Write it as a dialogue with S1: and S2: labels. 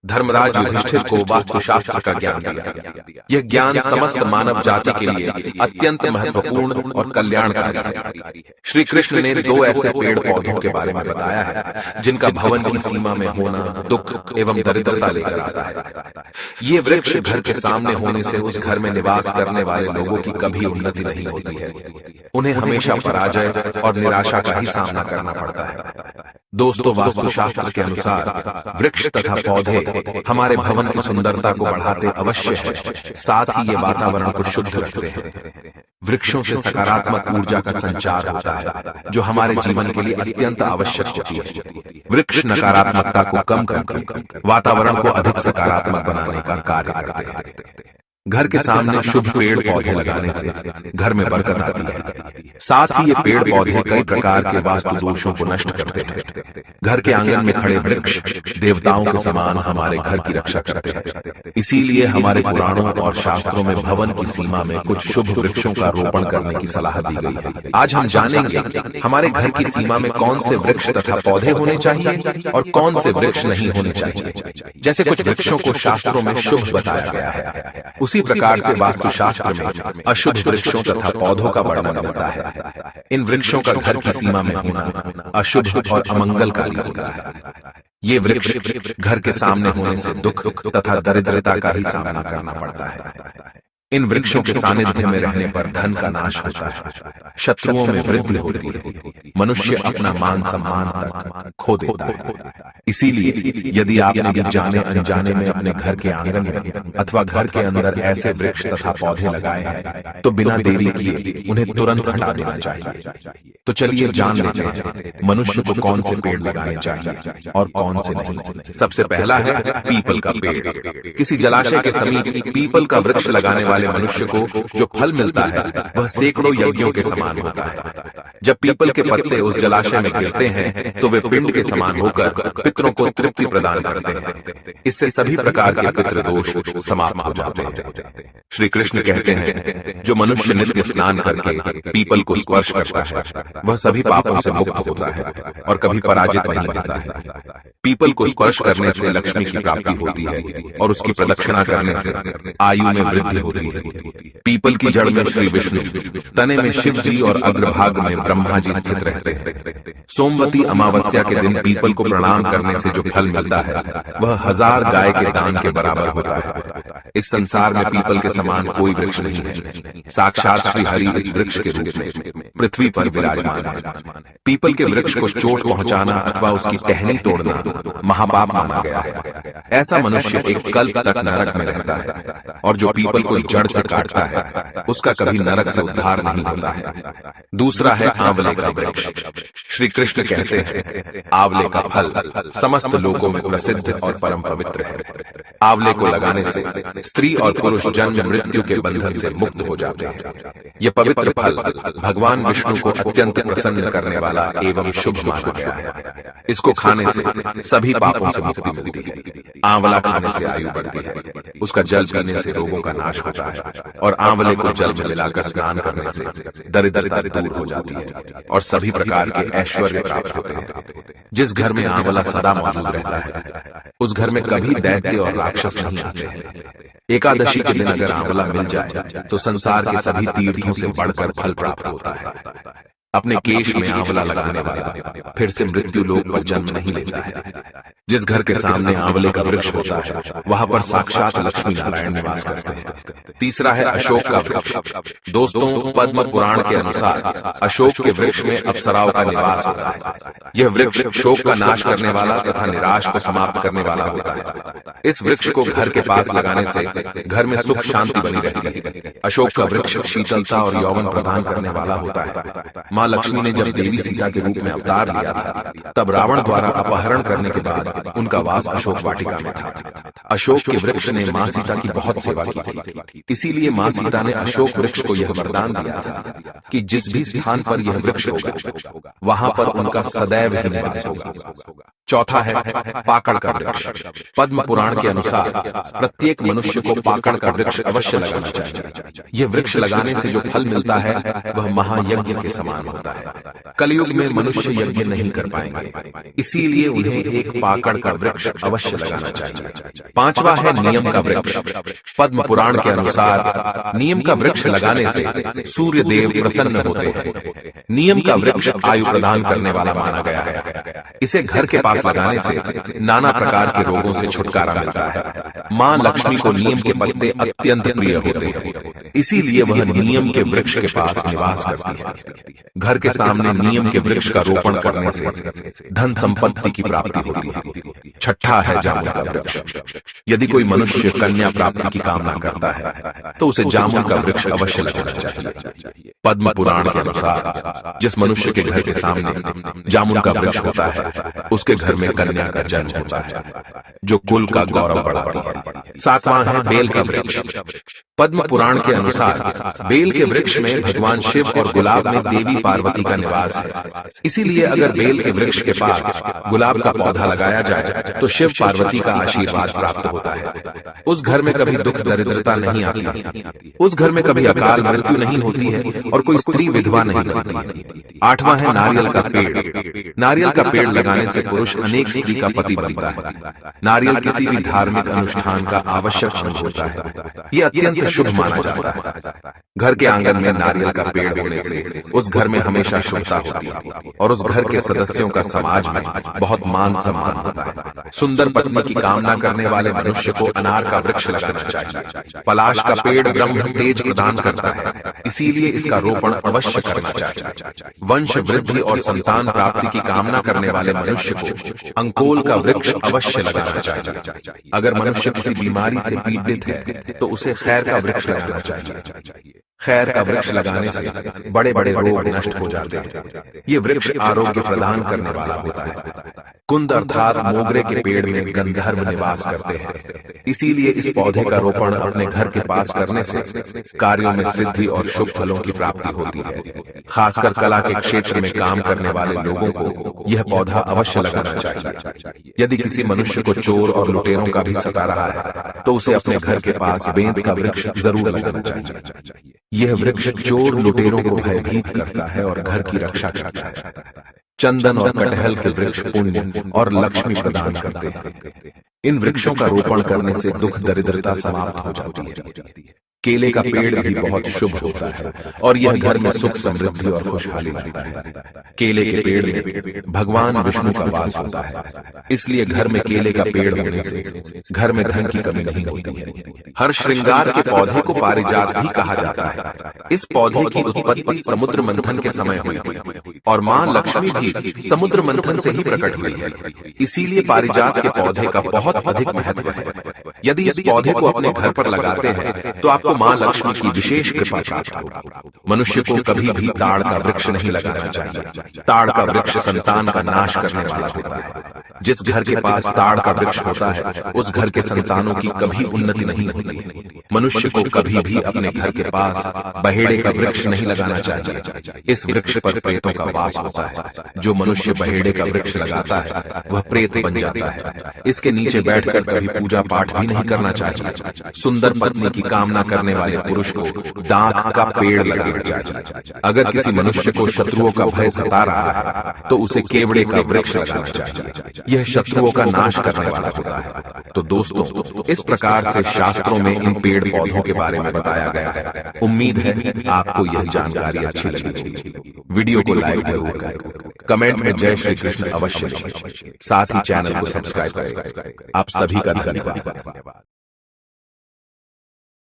S1: धर्मराज युधिष्ठिर को वास्तुशास्त्र का ज्ञान दिया। यह ज्ञान समस्त मानव जाति के लिए अत्यंत महत्वपूर्ण और कल्याणकारी है। श्री कृष्ण ने दो ऐसे पेड़ पौधों के बारे में बताया है जिनका भवन की सीमा में होना दुख एवं दरिद्रता लेकर आता है। ये वृक्ष घर के सामने होने से उस घर में निवास करने वाले लोगों की कभी उन्नति नहीं होती है। उन्हें हमेशा पराजय और निराशा का ही सामना करना पड़ता है। दोस्तों, वास्तुशास्त्र के अनुसार वृक्ष तथा पौधे हमारे भवन की सुंदरता को बढ़ाते अवश्य है, साथ ही ये वातावरण को शुद्ध रखते हैं। वृक्षों से सकारात्मक ऊर्जा का संचार होता है जो हमारे जीवन के लिए अत्यंत आवश्यक होती है। वृक्ष नकारात्मकता को कम करके वातावरण को अधिक सकारात्मक बनाने का कार्य करते हैं। घर के सामने शुभ पेड़ पौधे लगाने से घर में बरकत आती है। साथ ही ये पेड़ पौधे कई प्रकार के वास्तु दोषों को नष्ट करते हैं। घर के आंगन में खड़े वृक्ष देवताओं के समान हमारे घर की रक्षा करते हैं। इसीलिए हमारे पुराणों और शास्त्रों में भवन की सीमा में कुछ शुभ वृक्षों का रोपण करने की सलाह दी गई है। आज हम जानेंगे हमारे घर की सीमा में कौन से वृक्ष तथा पौधे होने चाहिए और कौन से वृक्ष नहीं होने चाहिए। जैसे कुछ वृक्षों को शास्त्रों में शुभ बताया गया है, उसी प्रकार से वास्तुशास्त्र में अशुभ वृक्षों तथा पौधों का वर्णन मिलता है। इन वृक्षों का घर की सीमा में होना अशुभ और अमंगलकारी होता है। ये वृक्ष घर के सामने होने से दुख तथा दरिद्रता का ही सामना करना पड़ता है। इन वृक्षों के सानिध्य में रहने पर धन का नाश होता है, शत्रुओं में वृद्धि होती है, मनुष्य अपना मान सम्मान तक खो देता है। इसीलिए यदि आपने भी जाने अनजाने में अपने घर के आंगन में अथवा घर के अंदर ऐसे वृक्ष तथा पौधे लगाए हैं तो बिना देरी किए उन्हें तुरंत हटा देना चाहिए। तो चलिए जान लेते हैं मनुष्य को कौन से पेड़ लगाने चाहिए और कौन से नहीं। सबसे पहला है पीपल का पेड़। किसी जलाशय के समीप पीपल का वृक्ष लगाने वाले मनुष्य को जो फल मिलता है वह सैकड़ों यज्ञों के समान होता है। जब पीपल के पत्ते उस जलाशय में गिरते हैं तो वे पिंड के समान होकर पितरों को तृप्ति प्रदान करते हैं। इससे सभी प्रकार के पितृ दोष समाप्त हो जाते हैं। श्री कृष्ण कहते हैं जो मनुष्य नित्य स्नान करके पीपल को स्पर्श करता है वह सभी पापों से मुक्त होता है और कभी पराजित नहीं होता है। पीपल को स्पर्श करने से लक्ष्मी की प्राप्ति होती है और उसकी प्रदक्षिणा करने से आयु में वृद्धि होती है। पीपल की जड़ में श्री विष्णु, तने में शिव जी और अग्रभाग में ब्रह्मा जी स्थित रहते हैं। सोमवती अमावस्या के दिन पीपल को प्रणाम करने से जो फल मिलता है वह 1000 गाय के दान के बराबर होता है। इस संसार में पीपल के समान कोई वृक्ष नहीं है। साक्षात श्री हरि इस वृक्ष के रूप में पृथ्वी पर विराजमान है। पीपल के वृक्ष को चोट पहुंचाना अथवा उसकी टहनी तोड़ना महापाप माना गया है। ऐसा मनुष्य एक कल्प तक नरक में रहता है और जो पीपल को जड़ से काटता है उसका कभी नरक से उद्धार नहीं होता है। दूसरा है आंवले का वृक्ष। श्री कृष्ण कहते हैं आंवले का फल समस्त लोकों में प्रसिद्ध और परम पवित्र है। आंवले को लगाने से स्त्री और पुरुष जन्म मृत्यु के बंधन से मुक्त हो जाते हैं। यह पवित्र फल भगवान विष्णु को अत्यंत प्रसन्न करने वाला एवं शुभ माना गया है। इसको खाने से सभी पापों से मुक्ति मिलती है। आंवला खाने से आयु बढ़ती है, उसका जल पीने से रोगों का नाश होता है और आंवले को जल में मिलाकर स्नान करने से दरिद्रता दूर हो जाती है और सभी प्रकार के ऐश्वर्य प्राप्त होते हैं। जिस घर में आंवला सदा मौजूद रहता है उस घर में कभी दैत्य और राक्षस नहीं आते हैं। एकादशी के दिन अगर आंवला मिल जाए तो संसार के सभी तीर्थों से बढ़कर फल प्राप्त होता है। अपने केश में आंवला लगाने वाला फिर से मृत्यु लोक पर जन्म नहीं लेता है। जिस घर के सामने आंवले का वृक्ष होता है वहां पर साक्षात लक्ष्मी नारायण निवास करते हैं। तीसरा है अशोक का वृक्ष। दोस्तों, पद्म पुराण के अनुसार अशोक के वृक्ष में अप्सराओं का निवास होता है। यह वृक्ष शोक का नाश करने वाला तथा निराश को समाप्त करने वाला होता है। इस वृक्ष को घर के पास लगाने से घर में सुख शांति बनी रहती है। अशोक का वृक्ष शीतलता और यौवन प्रदान करने वाला होता है। माँ लक्ष्मी ने जब देवी सीता के रूप में अवतार लिया था तब रावण द्वारा अपहरण करने के बाद उनका वास अशोक वाटिका में था। अशोक के वृक्ष ने माँ सीता की बहुत सेवा की थी। इसीलिए माँ सीता ने अशोक वृक्ष को यह वरदान दिया था कि जिस भी स्थान पर यह वृक्ष होगा वहां पर उनका सदैव ही निवास होगा। चौथा है पाकड़ का वृक्ष। पद्म पुराण के अनुसार प्रत्येक मनुष्य को पाकड़ का वृक्ष अवश्य लगाना चाहिए। यह वृक्ष लगाने से जो फल मिलता है वह महायज्ञ के समान होता है। कलयुग में मनुष्य यज्ञ नहीं कर पाएंगे, इसीलिए उन्हें एक पाकड़ का वृक्ष अवश्य लगाना चाहिए। पांचवा है नियम का वृक्ष। पद्म पुराण के अनुसार नियम का वृक्ष लगाने से सूर्य देव प्रसन्न होते हैं। नियम का वृक्ष आयु प्रदान करने वाला माना गया है। इसे घर के पास लगाने से नाना प्रकार के रोगों से छुटकारा मिलता है। मां लक्ष्मी को नीम के पत्ते अत्यंत प्रिय होते हैं, इसीलिए वह नीम के वृक्ष के पास निवास करती है। घर के सामने नीम के वृक्ष का रोपण करने से धन संपत्ति की प्राप्ति होती है। छठा है जामुन का वृक्ष। यदि कोई मनुष्य कन्या प्राप्ति की कामना करता है तो उसे जामुन का वृक्ष अवश्य लगाना चाहिए। पद्म पुराण के अनुसार जिस मनुष्य के घर के सामने जामुन का वृक्ष होता है उसके घर में कन्या का जन्म होता है, जो कुल का गौरव बढ़ाती है। सातवां है बेल का वृक्ष। पद्म पुराण के अनुसार बेल के वृक्ष में भगवान शिव और गुलाब में देवी पार्वती का निवास है। इसीलिए अगर बेल के वृक्ष के पास गुलाब का पौधा लगाया जाए तो शिव पार्वती का आशीर्वाद प्राप्त होता है। उस घर में कभी दुख दरिद्रता नहीं आती, उस घर में कभी अकाल मृत्यु नहीं होती है और कोई स्त्री विधवा नहीं बनती। आठवां है नारियल का पेड़। नारियल का पेड़ लगाने से पुरुष अनेक स्त्री का पति बनता है। नारियल किसी भी धार्मिक अनुष्ठान का आवश्यक अंग होता है। यह अत्यंत शुभ माना जाता है। घर के आंगन में नारियल का पेड़ होने से उस घर में हमेशा शुभता होती है और उस घर के सदस्यों का समाज में बहुत मान सम्मान होता है। सुंदर पत्नी की कामना करने वाले मनुष्य को अनार का वृक्ष लगाना चाहिए। पलाश का पेड़ ब्रह्म तेज प्रदान करता है, इसीलिए इसका रोपण अवश्य करना चाहिए। वंश वृद्धि और संतान प्राप्ति की कामना करने वाले मनुष्य को अंकोल का वृक्ष अवश्य लगाना चाहिए। अगर मनुष्य किसी बीमारी से पीड़ित है तो उसे खैर का वृक्ष लगाना चाहिए। खैर का वृक्ष लगाने से बड़े बड़े रोग नष्ट हो जाते हैं। ये वृक्ष आरोग्य प्रदान करने वाला होता है। कुंद अर्थात मोगरे के पेड़ में गंधर्व निवास करते हैं, इसीलिए इस पौधे का रोपण अपने घर के पास करने से कार्यों में सिद्धि और शुभ फलों की प्राप्ति होती है। खासकर कला के क्षेत्र में काम करने वाले लोगों को यह पौधा अवश्य लगाना चाहिए। यदि किसी मनुष्य को चोर और लुटेरों का भी सता रहा है तो उसे अपने घर के पास बेंत का वृक्ष जरूर लगाना चाहिए। यह वृक्ष चोर लुटेरों को भयभीत करता है और घर की रक्षा करता है। चंदन और कटहल के वृक्ष पुण्य और लक्ष्मी प्रदान करते हैं। इन वृक्षों का रोपण करने से दुख दरिद्रता समाप्त हो जाती है। केले का पेड़ भी बहुत शुभ होता है और यह घर में सुख समृद्धि और खुशहाली लाता है। केले के पेड़ में भगवान विष्णु का वास होता है, इसलिए घर में केले का पेड़ होने से घर में धन की कमी नहीं होती है। हर श्रृंगार के पौधे को पारिजात भी कहा जाता है। इस पौधे की उत्पत्ति समुद्र मंथन के समय हुई थी और मां लक्ष्मी भी समुद्र मंथन से ही प्रकट हुई है। इसीलिए पारिजात के पौधे का बहुत अधिक महत्व है। यदि इस पौधे को अपने घर पर लगाते हैं तो आपको मां लक्ष्मी की विशेष कृपा प्राप्त होगी। मनुष्य को कभी भी ताड़ का वृक्ष नहीं लगाना चाहिए। ताड़ का वृक्ष संतान का नाश करने वाला होता है। जिस घर के पास ताड़ का वृक्ष होता है उस घर के संतानों की कभी उन्नति नहीं होती। मनुष्य को कभी भी अपने घर के पास बहेड़े का वृक्ष नहीं लगाना चाहिए। इस वृक्ष पर प्रेतों का वास होता है। जो मनुष्य बहेड़े का वृक्ष लगाता है वह प्रेत बन जाता है। इसके नीचे बैठकर कभी पूजा पाठ भी नहीं करना चाहिए। सुंदर पत्नी की कामना करने वाले पुरुष को दाख का पेड़ लगाना चाहिए। अगर किसी मनुष्य को शत्रुओं का भय सता रहा है तो उसे केवड़े का वृक्ष लगाना चाहिए। यह शत्रुओं का नाश करने वाला होता है। तो दोस्तों, इस प्रकार से शास्त्रों में इन पेड़ पौधों के बारे में बताया गया है। उम्मीद है आपको यह जानकारी अच्छी लगी होगी। वीडियो को लाइक जरूर करें, कमेंट में जय श्री कृष्ण अवश्य लिखें, साथ ही चैनल को सब्सक्राइब करें। आप सभी का धन्यवाद।